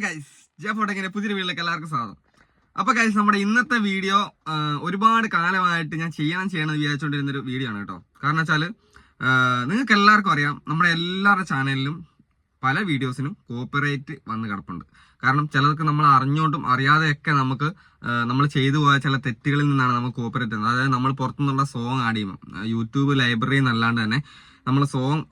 Guys ജെഫോട്ടെക്കിന്റെ പുതിയൊരു വീട്ടിലേക്ക് എല്ലാവർക്കും സ്വാഗതം. അപ്പോൾ ഗൈസ്, നമ്മുടെ ഇന്നത്തെ വീഡിയോ ഒരുപാട് കാലമായിട്ട് ഞാൻ ചെയ്യണം വിചാരിച്ചുകൊണ്ടിരുന്നൊരു വീഡിയോ ആണ് കേട്ടോ. കാരണം വെച്ചാൽ നിങ്ങൾക്ക് എല്ലാവർക്കും അറിയാം, നമ്മുടെ എല്ലാവരുടെ ചാനലിലും പല വീഡിയോസിനും കോപ്പിറൈറ്റ് വന്ന് കിടപ്പുണ്ട്. കാരണം ചിലർക്ക് നമ്മൾ അറിഞ്ഞുകൊണ്ടും അറിയാതെയൊക്കെ നമ്മൾ ചെയ്തു പോയ ചില തെറ്റുകളിൽ നിന്നാണ് നമുക്ക് കോപ്പിറൈറ്റ് വരുന്നത്. അതായത് നമ്മൾ പുറത്തുനിന്നുള്ള സോങ് ആഡ് ചെയ്യുമ്പോൾ യൂട്യൂബ് ലൈബ്രറി എന്നല്ലാണ്ട് തന്നെ നമ്മൾ സോങ്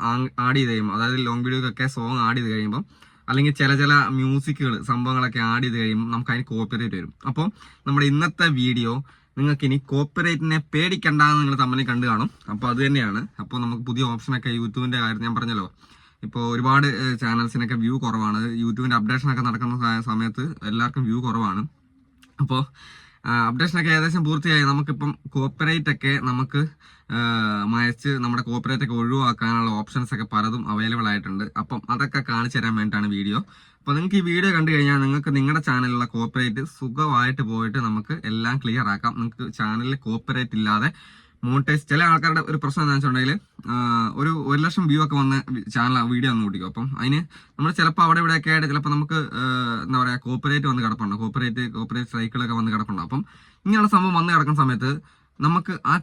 ആഡ് ചെയ്ത് കഴിയുമ്പോൾ, അതായത് ലോങ് വീഡിയോക്കൊക്കെ സോങ് ആഡ് ചെയ്ത് കഴിയുമ്പോൾ, അല്ലെങ്കിൽ ചില മ്യൂസിക്കുകൾ സംഭവങ്ങളൊക്കെ ആഡ് ചെയ്ത് കഴിയുമ്പോൾ നമുക്ക് അതിന് കോപ്പിറൈറ്റ് വരും. അപ്പോൾ നമ്മുടെ ഇന്നത്തെ വീഡിയോ നിങ്ങൾക്ക് ഇനി കോപ്പിറൈറ്റിനെ പേടിക്കണ്ടെന്ന് നിങ്ങൾ തമ്മിൽ കണ്ടു കാണും. അപ്പോൾ അത് തന്നെയാണ്. അപ്പോൾ നമുക്ക് പുതിയ ഓപ്ഷനൊക്കെ യൂട്യൂബിന്റെ കാര്യം ഞാൻ പറഞ്ഞല്ലോ, ഇപ്പോൾ ഒരുപാട് ചാനൽസിനൊക്കെ വ്യൂ കുറവാണ്. യൂട്യൂബിന്റെ അപ്ഡേഷനൊക്കെ നടക്കുന്ന സമയത്ത് എല്ലാവർക്കും വ്യൂ കുറവാണ്. അപ്പോൾ അപ്ഡേഷനൊക്കെ ഏകദേശം പൂർത്തിയായി. നമുക്കിപ്പം കോപ്പിറൈറ്റ് ഒക്കെ നമുക്ക് മയച്ച് നമ്മുടെ കോപ്പിറൈറ്റ് ഒക്കെ ഒഴിവാക്കാനുള്ള ഓപ്ഷൻസ് ഒക്കെ പലതും അവൈലബിൾ ആയിട്ടുണ്ട്. അപ്പം അതൊക്കെ കാണിച്ചു തരാൻ വേണ്ടിയിട്ടാണ് വീഡിയോ. അപ്പോൾ നിങ്ങൾക്ക് ഈ വീഡിയോ കണ്ടു കഴിഞ്ഞാൽ നിങ്ങൾക്ക് നിങ്ങളുടെ ചാനലിലുള്ള കോപ്പിറൈറ്റ് സുഖമായിട്ട് പോയിട്ട് നമുക്ക് എല്ലാം ക്ലിയർ ആക്കാം. നിങ്ങൾക്ക് ചാനലിൽ കോപ്പിറൈറ്റ് ഇല്ലാതെ മോണിറ്റൈസ്. ചില ആൾക്കാരുടെ ഒരു പ്രശ്നം എന്താണെന്ന് വെച്ചിട്ടുണ്ടെങ്കിൽ ഒരു 1 ലക്ഷം വ്യൂ ഒക്കെ വന്ന് ചാനൽ വീഡിയോ ഒന്ന് കൂട്ടിക്കും. അപ്പം അതിന് നമ്മൾ ചിലപ്പോൾ അവിടെ ഇവിടെയൊക്കെ ആയിട്ട് ചിലപ്പോൾ നമുക്ക് എന്താ പറയുക കോപ്പിറൈറ്റ് വന്ന് കിടപ്പുണ്ട്, കോപ്പിറൈറ്റ് സ്ട്രൈക്കുകളൊക്കെ വന്ന് കിടപ്പുണ്ട്. അപ്പം ഇങ്ങനെയുള്ള സംഭവം വന്ന് കിടക്കുന്ന സമയത്ത് നമുക്ക് ആ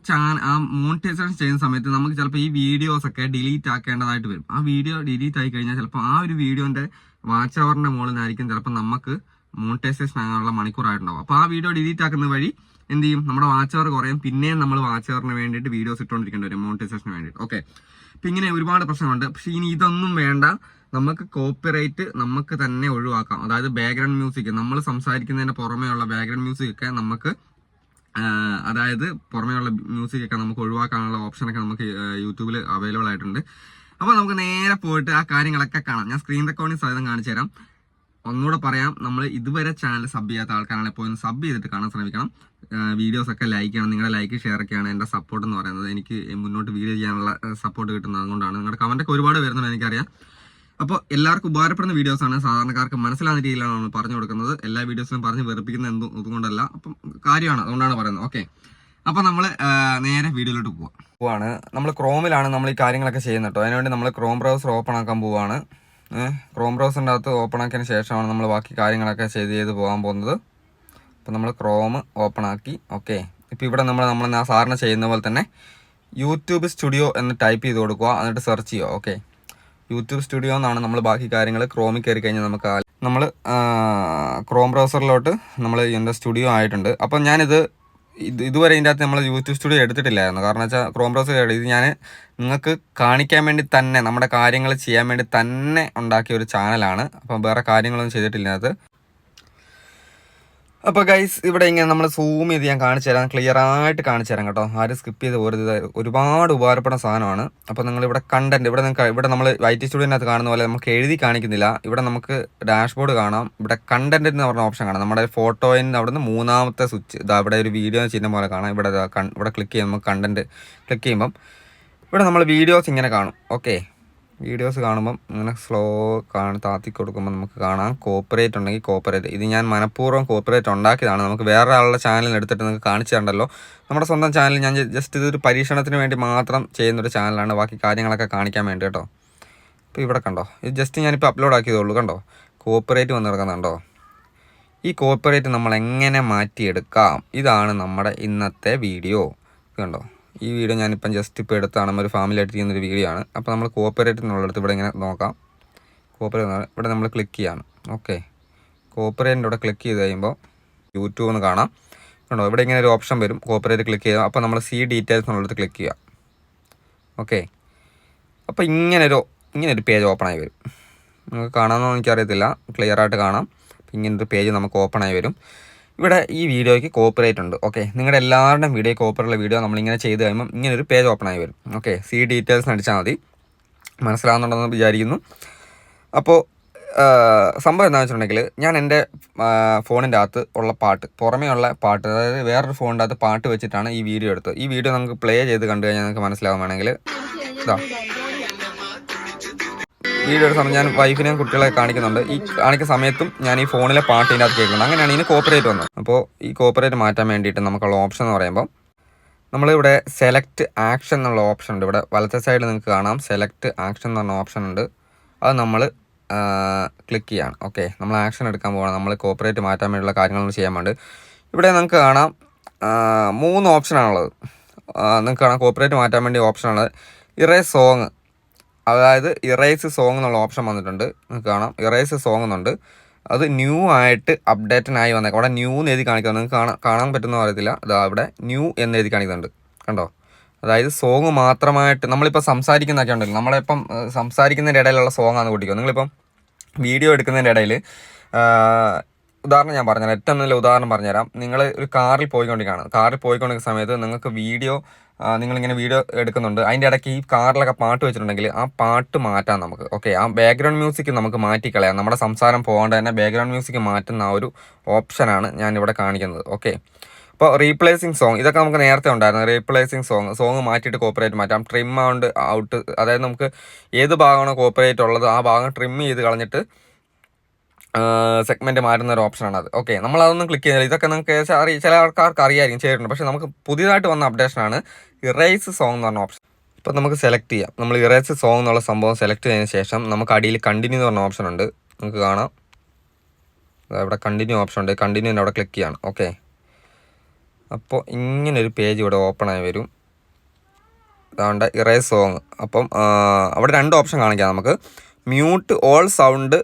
മോണിറ്റൈസേഷൻ ചെയ്യുന്ന സമയത്ത് നമുക്ക് ചിലപ്പോൾ ഈ വീഡിയോസ് ഒക്കെ ഡിലീറ്റ് ആക്കേണ്ടതായിട്ട് വരും. ആ വീഡിയോ ഡിലീറ്റ് ആയി കഴിഞ്ഞാൽ ചിലപ്പോൾ ആ ഒരു വീഡിയോന്റെ വാച്ച് അവറിന്റെ മുകളിലായിരിക്കും ചിലപ്പോൾ നമുക്ക് മോണിറ്റൈസേഷൻ ആകാനുള്ള മണിക്കൂറായിട്ടുണ്ടാവും. അപ്പോൾ ആ വീഡിയോ ഡിലീറ്റ് ആക്കുന്ന വഴി എന്ത് ചെയ്യും, നമ്മുടെ വാച്ച് അവർ കുറയും. പിന്നെയും നമ്മൾ വാച്ച് അവറിന് വേണ്ടിയിട്ട് വീഡിയോസ് ഇട്ടുകൊണ്ടിരിക്കേണ്ടി വരും മോണിറ്റൈസേഷന് വേണ്ടിയിട്ട്. ഓക്കെ, അപ്പം ഇങ്ങനെ ഒരുപാട് പ്രശ്നമുണ്ട്. പക്ഷെ ഇനി ഇതൊന്നും വേണ്ട, നമുക്ക് കോപ്പിറൈറ്റ് നമുക്ക് തന്നെ ഒഴിവാക്കാം. അതായത് ബാക്ക്ഗ്രൗണ്ട് മ്യൂസിക്, നമ്മൾ സംസാരിക്കുന്നതിന്റെ പുറമെയുള്ള ബാക്ക്ഗ്രൗണ്ട് മ്യൂസിക് ഒക്കെ നമുക്ക് പുറമെയുള്ള മ്യൂസിക് ഒക്കെ നമുക്ക് ഒഴിവാക്കാനുള്ള ഓപ്ഷനൊക്കെ നമുക്ക് യൂട്യൂബിൽ അവൈലബിൾ ആയിട്ടുണ്ട്. അപ്പോൾ നമുക്ക് നേരെ പോയിട്ട് ആ കാര്യങ്ങളൊക്കെ കാണാം. ഞാൻ സ്ക്രീൻ റെക്കോർഡിംഗ് സഹിതം കാണിച്ചു തരാം. ഒന്നുകൂടെ പറയാം, നമ്മൾ ഇതുവരെ ചാനൽ സബ് ചെയ്യാത്ത ആൾക്കാരാണ് ഇപ്പോൾ ഒന്ന് സബ് ചെയ്തിട്ട് കാണാൻ ശ്രമിക്കണം. വീഡിയോസ് ഒക്കെ ലൈക്ക് ചെയ്യണം. നിങ്ങളുടെ ലൈക്ക് ഷെയർ ഒക്കെയാണ് എൻ്റെ സപ്പോർട്ട് എന്ന് പറയുന്നത്. എനിക്ക് മുന്നോട്ട് വീഡിയോ ചെയ്യാനുള്ള സപ്പോർട്ട് കിട്ടുന്നത് അതുകൊണ്ടാണ്. നിങ്ങളുടെ കമൻ്റൊക്കെ ഒരുപാട് വരുന്നുണ്ട്, എനിക്കറിയാം. അപ്പോൾ എല്ലാവർക്കും ഉപകാരപ്പെടുന്ന വീഡിയോസാണ്, സാധാരണക്കാർക്ക് മനസ്സിലാകുന്ന രീതിയിലാണ് നമ്മൾ പറഞ്ഞു കൊടുക്കുന്നത്. എല്ലാ വീഡിയോസിലും പറഞ്ഞ് വെറുപ്പിക്കുന്ന അതുകൊണ്ടല്ല, അപ്പം കാര്യമാണ്, അതുകൊണ്ടാണ് പറയുന്നത്. ഓക്കെ, അപ്പോൾ നമ്മൾ നേരെ വീഡിയോയിലോട്ട് പോവാണ്. നമ്മൾ ക്രോമിലാണ് നമ്മൾ ഈ കാര്യങ്ങളൊക്കെ ചെയ്യുന്നത് കേട്ടോ. അതിനുവേണ്ടി നമ്മൾ ക്രോം ബ്രൗസർ ഓപ്പൺ ആക്കാൻ പോവുകയാണ്. ക്രോം ബ്രൗസറിൻ്റെ അകത്ത് ഓപ്പൺ ആക്കിയതിന് ശേഷമാണ് നമ്മൾ ബാക്കി കാര്യങ്ങളൊക്കെ ചെയ്ത് പോകാൻ പോകുന്നത്. അപ്പോൾ നമ്മൾ ക്രോം ഓപ്പൺ ആക്കി. ഓക്കെ, ഇപ്പോൾ ഇവിടെ നമ്മൾ സാധാരണ ചെയ്യുന്ന പോലെ തന്നെ യൂട്യൂബ് സ്റ്റുഡിയോ എന്ന് ടൈപ്പ് ചെയ്ത് കൊടുക്കുക, എന്നിട്ട് സെർച്ച് ചെയ്യുക. ഓക്കെ, യൂട്യൂബ് സ്റ്റുഡിയോ എന്നാണ് നമ്മൾ ബാക്കി കാര്യങ്ങൾ. ക്രോമിൽ കയറി കഴിഞ്ഞാൽ നമ്മൾ ക്രോം ബ്രൗസറിലോട്ട് നമ്മൾ ഇതിൻ്റെ സ്റ്റുഡിയോ ആയിട്ടുണ്ട്. അപ്പം ഞാനിത് ഇതുവരെ ഇതിൻ്റെ അകത്ത് നമ്മൾ യൂട്യൂബ് സ്റ്റുഡിയോ എടുത്തിട്ടില്ലായിരുന്നു. കാരണം വെച്ചാൽ ക്രോം ബ്രൗസർ ഇത് ഞാൻ നിങ്ങൾക്ക് കാണിക്കാൻ വേണ്ടി തന്നെ, നമ്മുടെ കാര്യങ്ങൾ ചെയ്യാൻ വേണ്ടി തന്നെ ഉണ്ടാക്കിയ ഒരു ചാനലാണ്. അപ്പം വേറെ കാര്യങ്ങളൊന്നും ചെയ്തിട്ടില്ല അത്. അപ്പോൾ ഗൈസ്, ഇവിടെ ഇങ്ങനെ നമ്മൾ സൂം ചെയ്ത് ഞാൻ കാണിച്ചു തരാം, ക്ലിയർ ആയിട്ട് കാണിച്ചു തരാം കേട്ടോ. ആരും സ്കിപ്പ് ചെയ്ത് പോരുത്, ഒരുപാട് ഉപകാരപ്പെടുന്ന സാധനമാണ്. അപ്പോൾ നിങ്ങളിവിടെ കണ്ടന്റ്, ഇവിടെ നമ്മൾ IT സ്റ്റുഡിയോനകത്ത് കാണുന്ന പോലെ നമുക്ക് എഴുതി കാണിക്കുന്നില്ല. ഇവിടെ നമുക്ക് ഡാഷ്ബോർഡ് കാണാം. ഇവിടെ കണ്ടന്റ് എന്ന് പറഞ്ഞ ഓപ്ഷൻ കാണാം. നമ്മുടെ ഫോട്ടോയിന് അവിടെ നിന്ന് 3ാമത്തെ സ്വിച്ച് ഇതാ, ഇവിടെ ഒരു വീഡിയോ ചിഹ്നം പോലെ കാണാം. ഇവിടെ ക്ലിക്ക് ചെയ്യുമ്പോൾ നമുക്ക് കണ്ടന്റ് ക്ലിക്ക് ചെയ്യുമ്പം ഇവിടെ നമ്മൾ വീഡിയോസ് ഇങ്ങനെ കാണും. ഓക്കെ, വീഡിയോസ് കാണുമ്പം ഇങ്ങനെ സ്ലോ താത്തി കൊടുക്കുമ്പോൾ നമുക്ക് കാണാം കോപ്പിറൈറ്റ് ഉണ്ടെങ്കിൽ കോപ്പിറൈറ്റ്. ഇത് ഞാൻ മനഃപൂർവ്വം കോപ്പിറൈറ്റ് ഉണ്ടാക്കിയതാണ്. നമുക്ക് വേറെ ആളുടെ ചാനൽ എടുത്തിട്ട് നിങ്ങൾക്ക് കാണിച്ചു തരണ്ടല്ലോ. നമ്മുടെ സ്വന്തം ചാനൽ ഞാൻ ജസ്റ്റ് ഇതൊരു പരീക്ഷണത്തിന് വേണ്ടി മാത്രം ചെയ്യുന്നൊരു ചാനലാണ്. ബാക്കി കാര്യങ്ങളൊക്കെ കാണിക്കാൻ വേണ്ടി കേട്ടോ. ഇപ്പോൾ ഇവിടെ കണ്ടോ, ഇത് ജസ്റ്റ് ഞാനിപ്പോൾ അപ്ലോഡ് ആക്കിയതുള്ളൂ. കണ്ടോ കോപ്പിറൈറ്റ് വന്ന് കിടക്കുന്നുണ്ടോ? ഈ കോപ്പിറൈറ്റ് നമ്മൾ എങ്ങനെ മാറ്റിയെടുക്കാം, ഇതാണ് നമ്മുടെ ഇന്നത്തെ വീഡിയോ. കണ്ടോ, ഈ വീഡിയോ ഞാനിപ്പം ജസ്റ്റ് ഇപ്പോൾ എടുത്താണ്, ഒരു ഫാമിലി ആയിട്ട് ചെയ്യുന്നൊരു വീഡിയോ ആണ്. അപ്പോൾ നമ്മൾ കോപ്പിറൈറ്റ് എന്നുള്ളടത്ത് ഇവിടെ ഇങ്ങനെ നോക്കാം. കോപ്പിറൈറ്റ് ഇവിടെ നമ്മൾ ക്ലിക്ക് ചെയ്യാണ്. ഓക്കെ, കോപ്പിറൈറ്റിൻ്റെ ഇവിടെ ക്ലിക്ക് ചെയ്ത് കഴിയുമ്പോൾ യൂട്യൂബ് എന്ന് കാണാം. കണ്ടോ, ഇവിടെ ഇങ്ങനെ ഒരു ഓപ്ഷൻ വരും, കോപ്പിറൈറ്റ് ക്ലിക്ക് ചെയ്യുക. അപ്പോൾ നമ്മൾ സി ഡീറ്റെയിൽസ് എന്നുള്ളടത്ത് ക്ലിക്ക് ചെയ്യുക. ഓക്കെ, അപ്പോൾ ഇങ്ങനൊരു പേജ് ഓപ്പണായി വരും. നിങ്ങൾക്ക് കാണാമെന്നോ എനിക്കറിയത്തില്ല, ക്ലിയർ ആയിട്ട് കാണാം. ഇങ്ങനൊരു പേജ് നമുക്ക് ഓപ്പണായി വരും. ഇവിടെ ഈ വീഡിയോയ്ക്ക് കോപ്പിറൈറ്റ് ഉണ്ട്. ഓക്കെ, നിങ്ങളുടെ എല്ലാവരുടെയും വീഡിയോ കോപ്പിറൈറ്റുള്ള വീഡിയോ നമ്മളിങ്ങനെ ചെയ്ത് കഴിയുമ്പോൾ ഇങ്ങനൊരു പേജ് ഓപ്പൺ ആയി വരും. ഓക്കെ, സി ഡീറ്റെയിൽസ് അടിച്ചാൽ മതി. മനസ്സിലാവുന്നുണ്ടെന്ന് വിചാരിക്കുന്നു. അപ്പോൾ സംഭവം എന്താണെന്ന് വെച്ചിട്ടുണ്ടെങ്കിൽ, ഞാൻ എൻ്റെ ഫോണിൻ്റെ അകത്ത് ഉള്ള പാട്ട്, പുറമേ ഉള്ള പാട്ട്, അതായത് വേറൊരു ഫോണിൻ്റെ അകത്ത് പാട്ട് വെച്ചിട്ടാണ് ഈ വീഡിയോ എടുത്തത്. ഈ വീഡിയോ നമുക്ക് പ്ലേ ചെയ്ത് കണ്ടു കഴിഞ്ഞാൽ നിങ്ങൾക്ക് മനസ്സിലാവുകയാണെങ്കിൽ ഇതാ വീഡിയോ എടുത്ത സമയം ഞാൻ വൈഫിനെയും കുട്ടികളെ കാണിക്കുന്നുണ്ട്. ഈ കാണിക്കുന്ന സമയത്തും ഞാൻ ഈ ഫോണിലെ പാട്ട് ഇതിൻ്റെ അകത്ത് കേൾക്കുന്നുണ്ട്. അങ്ങനെയാണ് ഇതിന് കോപ്പിറൈറ്റ് വന്നത്. അപ്പോൾ ഈ കോപ്പിറൈറ്റ് മാറ്റാൻ വേണ്ടിയിട്ട് നമുക്കുള്ള ഓപ്ഷൻ എന്ന് പറയുമ്പോൾ നമ്മളിവിടെ സെലക്ട് ആക്ഷൻ എന്നുള്ള ഓപ്ഷൻ ഉണ്ട്. ഇവിടെ വലത്തെ സൈഡിൽ നിങ്ങൾക്ക് കാണാം സെലക്ട് ആക്ഷൻ എന്ന് പറഞ്ഞ ഓപ്ഷൻ ഉണ്ട്. അത് നമ്മൾ ക്ലിക്ക് ചെയ്യാണ്. ഓക്കെ, നമ്മൾ ആക്ഷൻ എടുക്കാൻ പോകണം. നമ്മൾ കോപ്പറേറ്റ് മാറ്റാൻ വേണ്ടിയുള്ള കാര്യങ്ങൾ ചെയ്യാൻ വേണ്ടി ഇവിടെ നിങ്ങൾക്ക് കാണാം 3 ഓപ്ഷനാണുള്ളത്. നിങ്ങൾക്ക് കാണാം കോപ്പറേറ്റ് മാറ്റാൻ വേണ്ടി ഓപ്ഷനാണ് ഇറേസ് സോങ്. അതായത് ഇറേസ് സോങ് എന്നുള്ള ഓപ്ഷൻ വന്നിട്ടുണ്ട്. നിങ്ങൾക്ക് കാണാം ഇറേസ് സോങ് എന്നുണ്ട്. അത് ന്യൂ ആയിട്ട് അപ്ഡേറ്റഡായി വന്നേക്കാം. അവിടെ ന്യൂ എന്ന് എഴുതി കാണിക്കുന്നത് നിങ്ങൾക്ക് കാണാൻ പറ്റുന്ന അറിയത്തില്ല. അതാ അവിടെ ന്യൂ എന്ന് എഴുതി കാണിക്കുന്നുണ്ട്, കണ്ടോ? അതായത് സോങ് മാത്രമായിട്ട് നമ്മളിപ്പോൾ സംസാരിക്കുന്നതൊക്കെ ഉണ്ടല്ലോ, നമ്മളിപ്പം സംസാരിക്കുന്നതിൻ്റെ ഇടയിലുള്ള സോങ്ങാണ് കൂട്ടിക്കോ. നിങ്ങളിപ്പം വീഡിയോ എടുക്കുന്നതിൻ്റെ ഇടയിൽ ഉദാഹരണം ഞാൻ പറഞ്ഞുതരാം. ഏറ്റവും നല്ല ഉദാഹരണം പറഞ്ഞുതരാം. നിങ്ങൾ ഒരു കാറിൽ പോയിക്കൊണ്ടിരിക്കുന്ന സമയത്ത് നിങ്ങൾക്ക് നിങ്ങളിങ്ങനെ വീഡിയോ എടുക്കുന്നുണ്ട്. അതിൻ്റെ ഇടയ്ക്ക് ഈ കാറിലൊക്കെ പാട്ട് വെച്ചിട്ടുണ്ടെങ്കിൽ ആ പാട്ട് മാറ്റാം നമുക്ക്. ഓക്കെ, ആ ബാക്ക്ഗ്രൗണ്ട് മ്യൂസിക് നമുക്ക് മാറ്റിക്കളയാം. നമ്മുടെ സംസാരം പോകാണ്ട് തന്നെ ബാക്ക്ഗ്രൗണ്ട് മ്യൂസിക് മാറ്റുന്ന ആ ഒരു ഓപ്ഷനാണ് ഞാനിവിടെ കാണിക്കുന്നത്. ഓക്കെ, അപ്പോൾ റീപ്ലേസിങ് സോങ് ഇതൊക്കെ നമുക്ക് നേരത്തെ ഉണ്ടായിരുന്നു. റീപ്ലേസിങ് സോങ് മാറ്റിയിട്ട് കോപ്പറേറ്റ് മാറ്റാം. ട്രിം ഔട്ട്, അതായത് നമുക്ക് ഏത് ഭാഗമാണോ കോപ്പറേറ്റ് ഉള്ളത് ആ ഭാഗം ട്രിം ചെയ്ത് കളഞ്ഞിട്ട് സെഗ്മെൻറ്റ് മാറ്റുന്ന ഒരു ഓപ്ഷനാണ് അത്. ഓക്കെ, നമ്മളതൊന്നും ക്ലിക്ക് ചെയ്യുന്നില്ല. ഇതൊക്കെ നിങ്ങൾക്ക് ചില ആൾക്കാർക്ക് അറിയായിരിക്കും, ചെയ്തിട്ടുണ്ട്. പക്ഷേ നമുക്ക് പുതിയതായിട്ട് വന്ന അപ്ഡേഷനാണ് ഇറേസ് സോങ് എന്ന് പറഞ്ഞ ഓപ്ഷൻ. ഇപ്പോൾ നമുക്ക് സെലക്ട് ചെയ്യാം. നമ്മൾ ഇറേസ് സോങ് എന്നുള്ള സംഭവം സെലക്ട് ചെയ്തതിന് ശേഷം നമുക്ക് അടിയിൽ കണ്ടിന്യൂ എന്ന് പറഞ്ഞ ഓപ്ഷൻ ഉണ്ട്. നമുക്ക് കാണാം ഇവിടെ കണ്ടിന്യൂ ഓപ്ഷൻ ഉണ്ട്. കണ്ടിന്യൂവിൻ്റെ അവിടെ ക്ലിക്ക് ചെയ്യണം. ഓക്കെ, അപ്പോൾ ഇങ്ങനൊരു പേജ് ഇവിടെ ഓപ്പൺ ആയി വരും. അതാണ്ട് ഇറേസ് സോങ്. അപ്പം അവിടെ 2 ഓപ്ഷൻ കാണിക്കാം നമുക്ക്. Mute all sound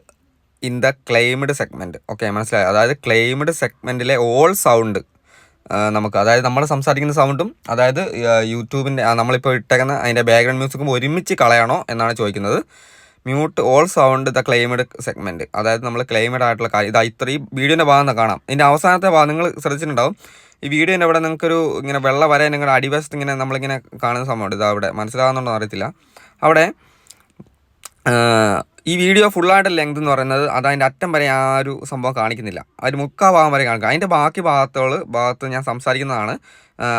in the claimed segment. Okay, മനസ്സിലായി. അതായത് ക്ലെയിംഡ് സെഗ്മെൻറ്റിലെ ഓൾ സൗണ്ട് നമുക്ക്, അതായത് നമ്മൾ സംസാരിക്കുന്ന സൗണ്ടും അതായത് യൂട്യൂബിൻ്റെ നമ്മളിപ്പോൾ ഇട്ടേക്കുന്ന അതിൻ്റെ ബാക്ക്ഗ്രൗണ്ട് മ്യൂസിക്കും ഒരുമിച്ച് കളയണോ എന്നാണ് ചോദിക്കുന്നത്. Mute all sound the claimed segment, അതായത് നമ്മൾ ക്ലെയിംഡ് ആയിട്ടുള്ള കാര്യം. ഇതാ ഇത്രയും വീഡിയോൻ്റെ ഭാഗം കാണാം. ഇതിൻ്റെ അവസാനത്തെ ഭാഗം നിങ്ങൾ ശ്രദ്ധിച്ചിട്ടുണ്ടാവും. ഈ വീഡിയോൻ്റെ അവിടെ നിങ്ങൾക്കൊരു ഇങ്ങനെ വെള്ള വര നിങ്ങളുടെ അടിവശത്ത് ഇങ്ങനെ നമ്മളിങ്ങനെ കാണുന്ന സംഭവമുണ്ട്. ഇതാ അവിടെ മനസ്സിലാകുന്നുണ്ടോ അറിയത്തില്ല. അവിടെ ഈ വീഡിയോ ഫുള്ളായിട്ട് ലെങ്ത് എന്ന് പറയുന്നത് അത് അതിൻ്റെ അറ്റം വരെ ആ ഒരു സംഭവം കാണിക്കുന്നില്ല. ഒരു 3/4 ഭാഗം വരെ കാണിക്കുക. അതിൻ്റെ ബാക്കി ഭാഗത്ത് ഞാൻ സംസാരിക്കുന്നതാണ്.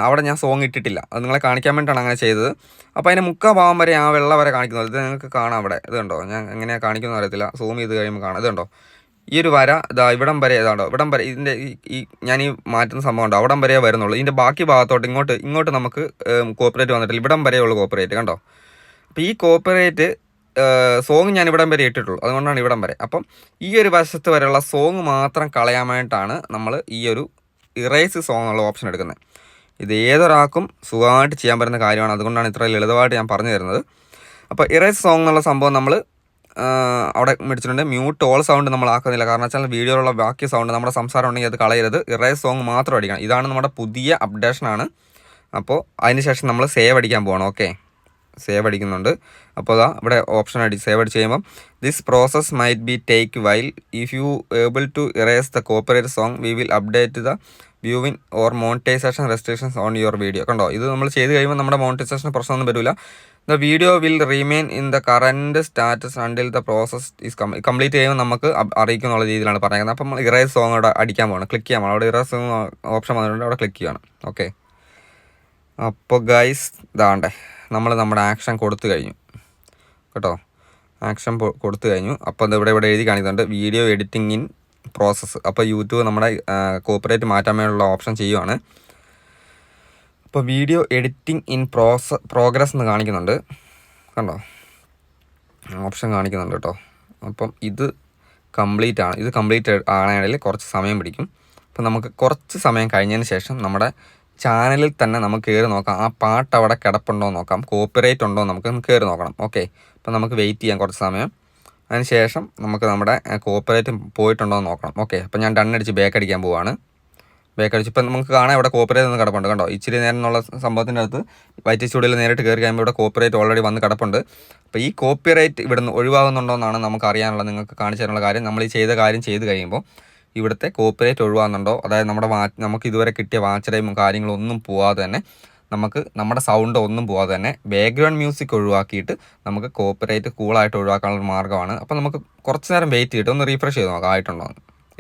അവിടെ ഞാൻ സോങ് ഇട്ടിട്ടില്ല. അത് നിങ്ങളെ കാണിക്കാൻ വേണ്ടിയിട്ടാണ് അങ്ങനെ ചെയ്തത്. അപ്പോൾ അതിൻ്റെ 3/4 ഭാഗം വരെ ആ വെള്ള വരെ കാണിക്കുന്നത്. ഇത് നിങ്ങൾക്ക് കാണാം അവിടെ. ഇത് കണ്ടോ, ഞാൻ എങ്ങനെയാണ് കാണിക്കുന്നത് അറിയത്തില്ല. സൂം ചെയ്ത് കഴിയുമ്പോൾ കാണാം. ഇത് കണ്ടോ, ഈ ഒരു വര ഇതാ ഇവിടം വരെ. ഇതാണ്ടോ, ഇവിടം വരെ ഇതിൻ്റെ ഞാൻ ഈ മാറ്റുന്ന സംഭവം ഉണ്ടോ, അവിടം വരെ വരുന്നുള്ളൂ. ഇതിൻ്റെ ബാക്കി ഭാഗത്തോട്ട് ഇങ്ങോട്ട് നമുക്ക് കോപ്പറേറ്റ് വന്നിട്ടില്ല. ഇവിടം വരെയുള്ളൂ കോപ്പറേറ്റ്, കണ്ടോ? അപ്പോൾ ഈ കോപ്പറേറ്റ് സോങ് ഞാൻ ഇവിടം വരെ ഇട്ടിട്ടുള്ളൂ, അതുകൊണ്ടാണ് ഇവിടം വരെ. അപ്പം ഈ ഒരു വശത്ത് വരെയുള്ള സോങ് മാത്രം കളയാൻ വേണ്ടിയിട്ടാണ് നമ്മൾ ഈ ഒരു ഇറേസ് സോങ് എന്നുള്ള ഓപ്ഷൻ എടുക്കുന്നത്. ഇത് ഏതൊരാൾക്കും സുഖമായിട്ട് ചെയ്യാൻ പറ്റുന്ന കാര്യമാണ്. അതുകൊണ്ടാണ് ഇത്ര ലളിതമായിട്ട് ഞാൻ പറഞ്ഞു തരുന്നത്. അപ്പോൾ ഇറേസ് സോങ് എന്നുള്ള സംഭവം നമ്മൾ അവിടെ മേടിച്ചിട്ടുണ്ട്. മ്യൂട്ട് ഓൾ സൗണ്ട് നമ്മൾ ആക്കുന്നില്ല. കാരണം വെച്ചാൽ വീഡിയോയിലുള്ള ബാക്കി സൗണ്ട് നമ്മുടെ സംസാരം ഉണ്ടെങ്കിൽ അത് കളയരുത്. ഇറേസ് സോങ് മാത്രം അടിക്കണം. ഇതാണ് നമ്മുടെ പുതിയ അപ്ഡേഷനാണ്. അപ്പോൾ അതിന് ശേഷം നമ്മൾ സേവ് അടിക്കാൻ പോകണം. ഓക്കെ, സേവ് അടിക്കുന്നുണ്ട്. അപ്പോൾ അതാ ഇവിടെ ഓപ്ഷൻ സേവ് അടിച്ച് കഴിയുമ്പം this process might be take while if you able to erase the copyright song we will update the viewing or monetization restrictions on your video. കണ്ടോ, ഇത് നമ്മൾ ചെയ്ത് കഴിയുമ്പോൾ നമ്മുടെ മോണിറ്റൈസേഷൻ പ്രശ്നമൊന്നും വരില്ല. The video will remain in the current status until the process is complete ചെയ്യുമ്പോൾ നമുക്ക് അറിയിക്കുന്നുള്ള രീതിയിലാണ് പറയുന്നത്. അപ്പം നമ്മൾ ഇറേസ് സോങ് അവിടെ അടിക്കാൻ പോകണം, ക്ലിക്ക് ചെയ്യാൻ പോകണം. അവിടെ ഇറേസ് സോങ് ഓപ്ഷൻ വന്നിട്ടുണ്ട്, അവിടെ ക്ലിക്ക് ചെയ്യണം. ഓക്കെ, അപ്പോൾ ഗൈസ് ഇതാണ്ടേ നമ്മൾ നമ്മുടെ ആക്ഷൻ കൊടുത്തു കഴിഞ്ഞു കേട്ടോ. ആക്ഷൻ കൊടുത്തു കഴിഞ്ഞു. അപ്പോൾ അത് ഇവിടെ എഴുതി കാണിക്കുന്നുണ്ട് വീഡിയോ എഡിറ്റിംഗ് ഇൻ പ്രോസസ്സ്. അപ്പോൾ യൂട്യൂബ് നമ്മുടെ കോപ്പറേറ്റ് മാറ്റാൻ വേണ്ടിയുള്ള ഓപ്ഷൻ ചെയ്യുവാണ്. അപ്പോൾ വീഡിയോ എഡിറ്റിംഗ് ഇൻ പ്രോഗ്രസ് എന്ന് കാണിക്കുന്നുണ്ട്, കണ്ടോ, ഓപ്ഷൻ കാണിക്കുന്നുണ്ട് കേട്ടോ. അപ്പം ഇത് കംപ്ലീറ്റ് ആണ്. ഇത് കംപ്ലീറ്റ് ആണെങ്കിൽ കുറച്ച് സമയം പിടിക്കും. അപ്പം നമുക്ക് കുറച്ച് സമയം കഴിഞ്ഞതിന് ശേഷം നമ്മുടെ ചാനലിൽ തന്നെ നമുക്ക് കയറി നോക്കാം. ആ പാട്ട് അവിടെ കിടപ്പുണ്ടോ എന്ന് നോക്കാം, കോപ്പിറൈറ്റ് ഉണ്ടോ നമുക്ക് കയറി നോക്കണം. ഓക്കെ, അപ്പം നമുക്ക് വെയിറ്റ് ചെയ്യാം കുറച്ച് സമയം. അതിന് ശേഷം നമുക്ക് നമ്മുടെ കോപ്പിറൈറ്റ് പോയിട്ടുണ്ടോ എന്ന് നോക്കണം. ഓക്കെ, അപ്പം ഞാൻ ഡൺ അടിച്ച് ബാക്ക് അടിക്കാൻ പോവുകയാണ്. ബാക്ക് അടിച്ച് ഇപ്പം നമുക്ക് കാണാം ഇവിടെ കോപ്പിറൈറ്റ് ഒന്ന് കിടപ്പുണ്ട്, കണ്ടോ. ഇച്ചിരി നേരം എന്നുള്ള സംഭവത്തിൻ്റെ അടുത്ത് വൈറ്റ് സ്റ്റുഡിയോയിൽ നേരിട്ട് കയറി കഴിയുമ്പോൾ ഇവിടെ കോപ്പിറൈറ്റ് ഓൾറെഡി വന്ന് കിടപ്പുണ്ട്. അപ്പോൾ ഈ കോപ്പിറൈറ്റ് ഇവിടുന്ന് ഒഴിവാകുന്നുണ്ടോ എന്നാണ് നമുക്ക് അറിയാനുള്ള, നിങ്ങൾക്ക് കാണിച്ചു തരാനുള്ള കാര്യം. നമ്മൾ ഈ ചെയ്ത കാര്യം ചെയ്ത് കഴിയുമ്പോൾ ഇവിടുത്തെ കോപ്പിറൈറ്റ് ഒഴിവാകുന്നുണ്ടോ, അതായത് നമുക്ക് ഇതുവരെ കിട്ടിയ വാച്ച് ടൈമും കാര്യങ്ങളൊന്നും പോവാതെ തന്നെ, നമുക്ക് നമ്മുടെ സൗണ്ട് ഒന്നും പോവാതെ തന്നെ ബാക്ക്ഗ്രൗണ്ട് മ്യൂസിക് ഒഴിവാക്കിയിട്ട് നമുക്ക് കോപ്പിറൈറ്റ് കൂളായിട്ട് ഒഴിവാക്കാനുള്ള മാർഗ്ഗമാണ്. അപ്പോൾ നമുക്ക് കുറച്ച് നേരം വെയിറ്റ് ചെയ്തിട്ട് ഒന്ന് റീഫ്രഷ് ചെയ്ത് നോക്കാം ആയിട്ടുണ്ടോ.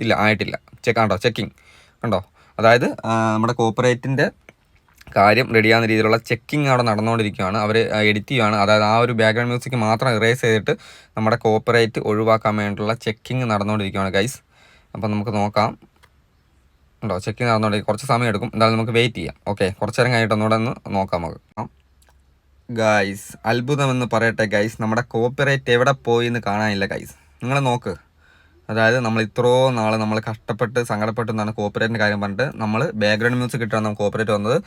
ഇല്ല, ആയിട്ടില്ല. കണ്ടോ, ചെക്കിങ് കണ്ടോ. അതായത് നമ്മുടെ കോപ്പിറൈറ്റിൻ്റെ കാര്യം റെഡിയാകുന്ന രീതിയിലുള്ള ചെക്കിങ് അവിടെ നടന്നുകൊണ്ടിരിക്കുകയാണ്. അവർ എഡിറ്റ് ചെയ്യുകയാണ്. അതായത് ആ ഒരു ബാക്ക്ഗ്രൗണ്ട് മ്യൂസിക് മാത്രം ഇറേസ് ചെയ്തിട്ട് നമ്മുടെ കോപ്പിറൈറ്റ് ഒഴിവാക്കാൻ വേണ്ടിയിട്ടുള്ള ചെക്കിങ് നടന്നുകൊണ്ടിരിക്കുകയാണ് ഗൈസ്. അപ്പം നമുക്ക് നോക്കാം, ഉണ്ടോ, ചെക്കിങ് നടന്നുകൊണ്ടിരിക്കും. കുറച്ച് സമയം എടുക്കും, എന്തായാലും നമുക്ക് വെയിറ്റ് ചെയ്യാം. ഓക്കെ, കുറച്ച് നേരം കഴിഞ്ഞിട്ട് ഒന്നുകൂടെ ഒന്ന് നോക്കാം നമുക്ക്. ഗൈസ്, അത്ഭുതമെന്ന് പറയട്ടെ ഗൈസ്, നമ്മുടെ കോപ്പിറൈറ്റ് എവിടെ പോയി എന്ന് കാണാനില്ല ഗൈസ്. നിങ്ങൾ നോക്ക്. അതായത് നമ്മൾ ഇത്രയും നാൾ നമ്മൾ കഷ്ടപ്പെട്ട് സങ്കടപ്പെട്ട് എന്നാണ് കോപ്പറേറ്റിൻ്റെ കാര്യം പറഞ്ഞിട്ട് നമ്മൾ ബാക്ക്ഗ്രൗണ്ട് മ്യൂസിക് ഇട്ടാണ് നമുക്ക് കോപ്പറേറ്റ് വന്നത്.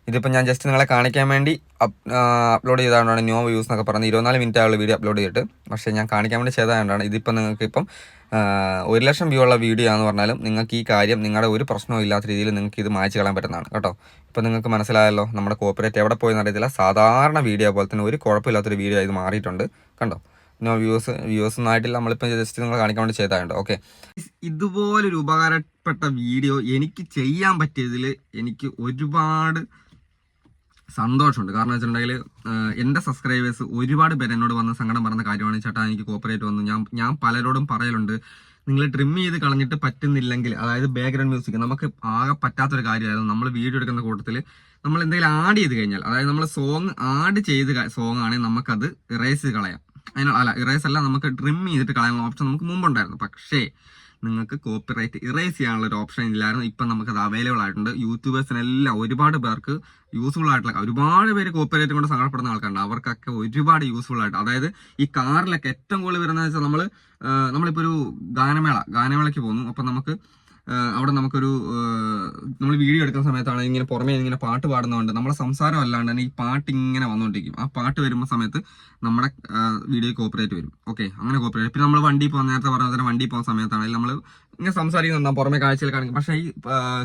ഇതിപ്പോൾ ഞാൻ ജസ്റ്റ് നിങ്ങളെ കാണിക്കാൻ വേണ്ടി അപ്ലോഡ് ചെയ്തതുകൊണ്ടാണ് നോ വ്യൂസ് എന്നൊക്കെ പറഞ്ഞ് 24 മിനിറ്റ് ആയുള്ള വീഡിയോ അപ്ലോഡ് ചെയ്തിട്ട്. പക്ഷേ ഞാൻ കാണിക്കാൻ വേണ്ടി ചെയ്തതുകൊണ്ടാണ്. ഇതിപ്പോൾ നിങ്ങൾക്ക് ഇപ്പം 1 ലക്ഷം വ്യൂ ഉള്ള വീഡിയോ ആണെന്ന് പറഞ്ഞാലും നിങ്ങൾക്ക് ഈ കാര്യം നിങ്ങളുടെ ഒരു പ്രശ്നവും ഇല്ലാത്ത രീതിയിൽ നിങ്ങൾക്ക് ഇത് മായ്ച്ച് കളയാൻ പറ്റുന്നതാണ് കേട്ടോ. ഇപ്പോൾ നിങ്ങൾക്ക് മനസ്സിലായല്ലോ നമ്മുടെ കോപ്പറേറ്റ് എവിടെ പോയെന്ന് അറിയത്തില്ല. സാധാരണ വീഡിയോ പോലെ തന്നെ ഒരു കുഴപ്പമില്ലാത്തൊരു വീഡിയോ ഇത് മാറിയിട്ടുണ്ട് കണ്ടോ. നോ വ്യൂസ് ഒന്നും ആയിട്ടില്ല. നമ്മളിപ്പോൾ ജസ്റ്റ് നിങ്ങൾ കാണിക്കാൻ വേണ്ടി ചെയ്തതുണ്ട്. ഓക്കെ, ഇതുപോലൊരു ഉപകാരപ്പെട്ട വീഡിയോ എനിക്ക് ചെയ്യാൻ പറ്റിയതിൽ എനിക്ക് ഒരുപാട് സന്തോഷമുണ്ട്. കാരണം വെച്ചിട്ടുണ്ടെങ്കിൽ എൻ്റെ സബ്സ്ക്രൈബേഴ്സ് ഒരുപാട് പേര് എന്നോട് വന്ന് സങ്കടം പറഞ്ഞ കാര്യമാണ്, ചേട്ടാ എനിക്ക് കോപ്പറേറ്റ് വന്നു. ഞാൻ പലരോടും പറയലുണ്ട്, നിങ്ങൾ ട്രിം ചെയ്ത് കളഞ്ഞിട്ട് പറ്റുന്നില്ലെങ്കിൽ, അതായത് ബാക്ക്ഗ്രൗണ്ട് മ്യൂസിക് നമുക്ക് ആകെ പറ്റാത്തൊരു കാര്യമായിരുന്നു. നമ്മൾ വീഡിയോ എടുക്കുന്ന കൂട്ടത്തിൽ നമ്മൾ എന്തെങ്കിലും ആഡ് ചെയ്ത് കഴിഞ്ഞാൽ, അതായത് നമ്മൾ സോങ് ആഡ് ചെയ്ത് സോങ് ആണെങ്കിൽ നമുക്കത് ഇറേസ് കളയാം. ഇറേസ് അല്ല, നമുക്ക് ട്രിം ചെയ്തിട്ട് കളയാനുള്ള ഓപ്ഷൻ നമുക്ക് മുമ്പുണ്ടായിരുന്നു. പക്ഷേ നിങ്ങൾക്ക് കോപ്പിറൈറ്റ് ഇറേസ് ചെയ്യാനുള്ള ഒരു ഓപ്ഷൻ ഇല്ലായിരുന്നു. ഇപ്പം നമുക്കത് അവൈലബിൾ ആയിട്ടുണ്ട്. യൂട്യൂബേഴ്സിനെല്ലാം ഒരുപാട് പേർക്ക് യൂസ്ഫുൾ ആയിട്ടുള്ള, ഒരുപാട് പേര് കോപ്പിറൈറ്റ് കൊണ്ട് സങ്കടപ്പെടുന്ന ആൾക്കാരുണ്ട്. അവർക്കൊക്കെ ഒരുപാട് യൂസ്ഫുൾ ആയിട്ട്, അതായത് ഈ കാറിലൊക്കെ ഏറ്റവും കൂടുതൽ വരുന്നത് വെച്ചാൽ നമ്മളിപ്പോൾ ഒരു ഗാനമേളയ്ക്ക് പോകുന്നു. അപ്പം നമുക്ക് അവിടെ നമുക്കൊരു നമ്മൾ വീഡിയോ എടുക്കുന്ന സമയത്താണ് ഇങ്ങനെ പുറമേ ഇങ്ങനെ പാട്ട് പാടുന്നതുകൊണ്ട് നമ്മളെ സംസാരം അല്ലാണ്ട് തന്നെ ഈ പാട്ട് ഇങ്ങനെ വന്നുകൊണ്ടിരിക്കും. ആ പാട്ട് വരുമ്പോൾ സമയത്ത് നമ്മുടെ വീഡിയോ കോപ്പറേറ്റ് വരും. ഓക്കെ, അങ്ങനെ കോപ്പറേറ്റ്. പിന്നെ നമ്മൾ വണ്ടി പോകുന്ന, നേരത്തെ പറഞ്ഞ പോലെ വണ്ടി പോകുന്ന സമയത്താണെങ്കിൽ നമ്മൾ ഇങ്ങനെ സംസാരിക്കുന്നുണ്ടാകും, പുറമെ കാഴ്ചയിൽ കാണിക്കും. പക്ഷേ ഈ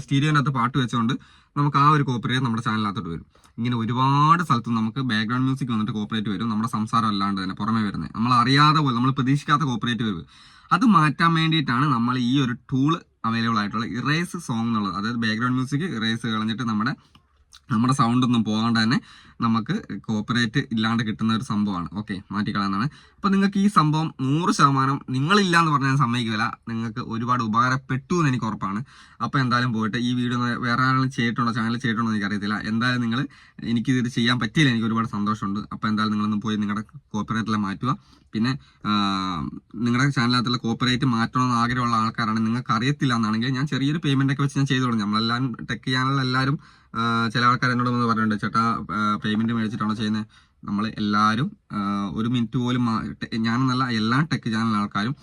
സ്റ്റീരിയോനകത്ത് പാട്ട് വെച്ചുകൊണ്ട് നമുക്ക് ആ ഒരു കോപ്പറേറ്റ് നമ്മുടെ ചാനലിനകത്തോട്ട് വരും. ഇങ്ങനെ ഒരുപാട് സ്ഥലത്ത് നമുക്ക് ബാക്ക്ഗ്രൗണ്ട് മ്യൂസിക് വന്നിട്ട് കോപ്പറേറ്റ് വരും, നമ്മുടെ സംസാരം അല്ലാണ്ട് തന്നെ പുറമെ വരുന്നത്. നമ്മൾ അറിയാതെ പോലെ, നമ്മൾ പ്രതീക്ഷിക്കാത്ത കോപ്പറേറ്റ് വരും. അത് മാറ്റാൻ വേണ്ടിയിട്ടാണ് നമ്മൾ ഈ ഒരു ടൂള് അവൈലബിൾ ആയിട്ടുള്ള ഇറേസ് സോങ് എന്നുള്ളത്. അതായത് ബാക്ക്ഗ്രൗണ്ട് മ്യൂസിക് ഇറേസ് കളഞ്ഞിട്ട് നമ്മുടെ സൗണ്ട് ഒന്നും പോകാണ്ട് തന്നെ നമുക്ക് കോപ്പറേറ്റ് ഇല്ലാണ്ട് കിട്ടുന്ന ഒരു സംഭവമാണ്. ഓക്കെ, മാറ്റിക്കളയാനാണ്. അപ്പോൾ നിങ്ങൾക്ക് ഈ സംഭവം 100% നിങ്ങളില്ല എന്ന് പറഞ്ഞാൽ ഞാൻ സമ്മതിക്കില്ല. നിങ്ങൾക്ക് ഒരുപാട് ഉപകാരപ്പെട്ടു എന്ന് എനിക്ക് ഉറപ്പാണ്. അപ്പോൾ എന്തായാലും പോയിട്ട് ഈ വീഡിയോ വേറെ ആരെങ്കിലും ചെയ്തിട്ടുണ്ടോ, ചാനൽ ചെയ്തിട്ടുണ്ടോ എന്ന് എനിക്കറിയത്തില്ല. എന്തായാലും എനിക്കിത് ചെയ്യാൻ പറ്റിയില്ല, എനിക്ക് ഒരുപാട് സന്തോഷമുണ്ട്. അപ്പോൾ എന്തായാലും നിങ്ങളൊന്ന് പോയി നിങ്ങളുടെ കോപ്പറേറ്റെല്ലാം മാറ്റുക. പിന്നെ നിങ്ങളുടെ ചാനലിനകത്തുള്ള കോപ്പറേറ്റ് മാറ്റണമെന്ന് ആഗ്രഹമുള്ള ആൾക്കാരാണ്, നിങ്ങൾക്ക് അറിയത്തില്ല എന്നാണെങ്കിൽ ഞാൻ ചെറിയൊരു പേയ്മെന്റ് ഒക്കെ വെച്ച് ഞാൻ ചെയ്തു തുടങ്ങി. നമ്മളെല്ലാവരും ടെക് ചാനലിലെല്ലാവരും ചില ആൾക്കാർ എന്നോട് ഒന്ന് പറഞ്ഞിട്ടുണ്ട്, ചേട്ടാ പേയ്മെന്റ് മേടിച്ചിട്ടാണോ ചെയ്യുന്നത്. നമ്മൾ എല്ലാവരും 1 മിനിറ്റ് പോലും ഞാനെന്നല്ല, എല്ലാ ടെക് ചാനൽ ആൾക്കാരും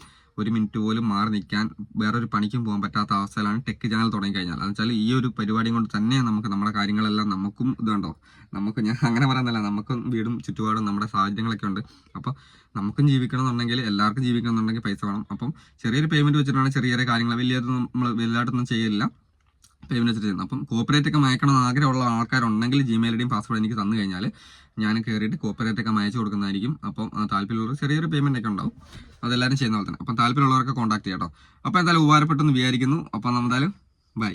1 മിനിറ്റ് പോലും മാറി നിൽക്കാൻ വേറൊരു പണിക്കും പോകാൻ പറ്റാത്ത അവസ്ഥയിലാണ് ടെക് ചാനൽ തുടങ്ങി കഴിഞ്ഞാൽ. എന്ന് വെച്ചാൽ ഈ ഒരു പരിപാടിയും കൊണ്ട് തന്നെ നമുക്ക് നമ്മുടെ കാര്യങ്ങളെല്ലാം നമുക്കും ഇതുണ്ടോ, ഞാൻ അങ്ങനെ പറയുന്നില്ല, നമുക്കും വീടും ചുറ്റുപാടും നമ്മുടെ സാഹചര്യങ്ങളൊക്കെ ഉണ്ട്. അപ്പോൾ നമുക്കും ജീവിക്കണമെന്നുണ്ടെങ്കിൽ, എല്ലാവർക്കും ജീവിക്കണമെന്നുണ്ടെങ്കിൽ പൈസ വേണം. അപ്പം ചെറിയൊരു പേയ്മെന്റ് വെച്ചിട്ടാണ് ചെറിയ ചെറിയ കാര്യങ്ങൾ, നമ്മൾ വലുതായിട്ടൊന്നും ചെയ്യില്ല, പേയ്മെന്റ് വെച്ചിട്ട് ചെയ്യുന്നത്. അപ്പം കോപ്പറേറ്റ് ഒക്കെ അയക്കണമെന്ന് ആഗ്രഹമുള്ള ആൾക്കാരുണ്ടെങ്കിൽ ജിമെയിൽ ഐഡിയും പാസ്വേഡ് എനിക്ക് തന്നു കഴിഞ്ഞാൽ ഞാൻ കയറിയിട്ട് കോപ്പറേറ്റ് ഒക്കെ അയച്ചു കൊടുക്കുന്നതായിരിക്കും. അപ്പം താല്പര്യമുള്ളവർ ചെറിയൊരു പേയ്മെന്റ് ഒക്കെ ഉണ്ടാവും, അതെല്ലാവരും ചെയ്യുന്ന പോലെ തന്നെ. അപ്പം താല്പര്യമുള്ളവരൊക്കെ കോൺടാക്ട് ചെയ്യാം കേട്ടോ. അപ്പോൾ എന്തായാലും ഉപകാരപ്പെട്ടെന്ന് വിചാരിക്കുന്നു. അപ്പം എന്തായാലും ബൈ.